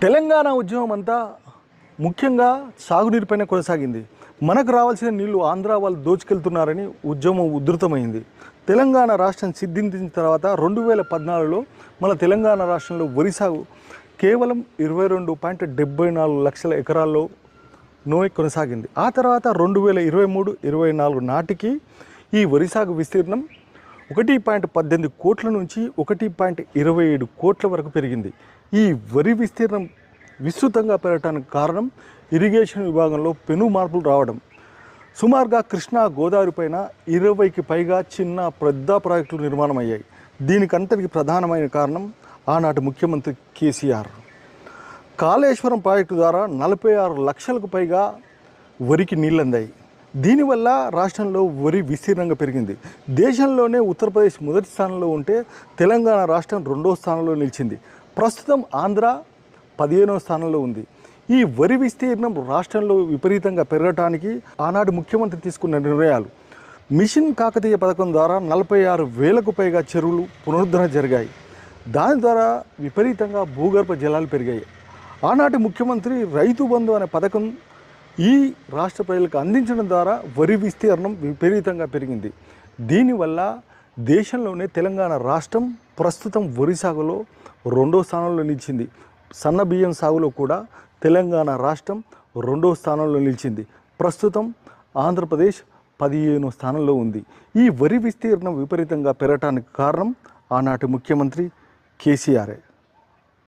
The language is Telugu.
తెలంగాణ ఉద్యమం అంతా ముఖ్యంగా సాగునీరుపైన కొనసాగింది. మనకు రావాల్సిన నీళ్లు ఆంధ్ర వాళ్ళు దోచుకెళ్తున్నారని ఉద్యమం ఉధృతమైంది. తెలంగాణ రాష్ట్రం సిద్ధించిన తర్వాత 2014లో మన తెలంగాణ రాష్ట్రంలో వరి సాగు కేవలం 22.74 లక్షల ఎకరాల్లో కొనసాగింది. ఆ తర్వాత 2023-24 నాటికి ఈ వరి సాగు విస్తీర్ణం 1.18 కోట్ల నుంచి 1.27 కోట్ల వరకు పెరిగింది. ఈ వరి విస్తీర్ణం విస్తృతంగా పెరగడానికి కారణం ఇరిగేషన్ విభాగంలో పెను మార్పులు రావడం. సుమారుగా కృష్ణా గోదావరి పైన 20కి పైగా చిన్న పెద్ద ప్రాజెక్టులు నిర్మాణం అయ్యాయి. దీనికంతటికి ప్రధానమైన కారణం ఆనాటి ముఖ్యమంత్రి కేసీఆర్. కాళేశ్వరం ప్రాజెక్టు ద్వారా 46 లక్షలకు పైగా వరికి నీళ్ళు అందాయి. దీనివల్ల రాష్ట్రంలో వరి విస్తీర్ణంగా పెరిగింది. దేశంలోనే ఉత్తరప్రదేశ్ మొదటి స్థానంలో ఉంటే తెలంగాణ రాష్ట్రం 2వ స్థానంలో నిలిచింది. ప్రస్తుతం ఆంధ్ర 15వ స్థానంలో ఉంది. ఈ వరి విస్తీర్ణం రాష్ట్రంలో విపరీతంగా పెరగటానికి ఆనాడు ముఖ్యమంత్రి తీసుకున్న నిర్ణయాలు. మిషన్ కాకతీయ పథకం ద్వారా 46,000కు పైగా చెరువులు పునరుద్ధరణ జరిగాయి. దాని ద్వారా విపరీతంగా భూగర్భ జలాలు పెరిగాయి. ఆనాటి ముఖ్యమంత్రి రైతు బంధు అనే పథకం ఈ రాష్ట్ర ప్రజలకు అందించడం ద్వారా వరి విస్తీర్ణం విపరీతంగా పెరిగింది. దీనివల్ల దేశంలోనే తెలంగాణ రాష్ట్రం ప్రస్తుతం వరి సాగులో 2వ స్థానంలో నిలిచింది. సన్న బియ్యం సాగులో కూడా తెలంగాణ రాష్ట్రం 2వ స్థానంలో నిలిచింది. ప్రస్తుతం ఆంధ్రప్రదేశ్ 15వ స్థానంలో ఉంది. ఈ వరి విస్తీర్ణం విపరీతంగా పెరగటానికి కారణం ఆనాటి ముఖ్యమంత్రి కేసీఆర్.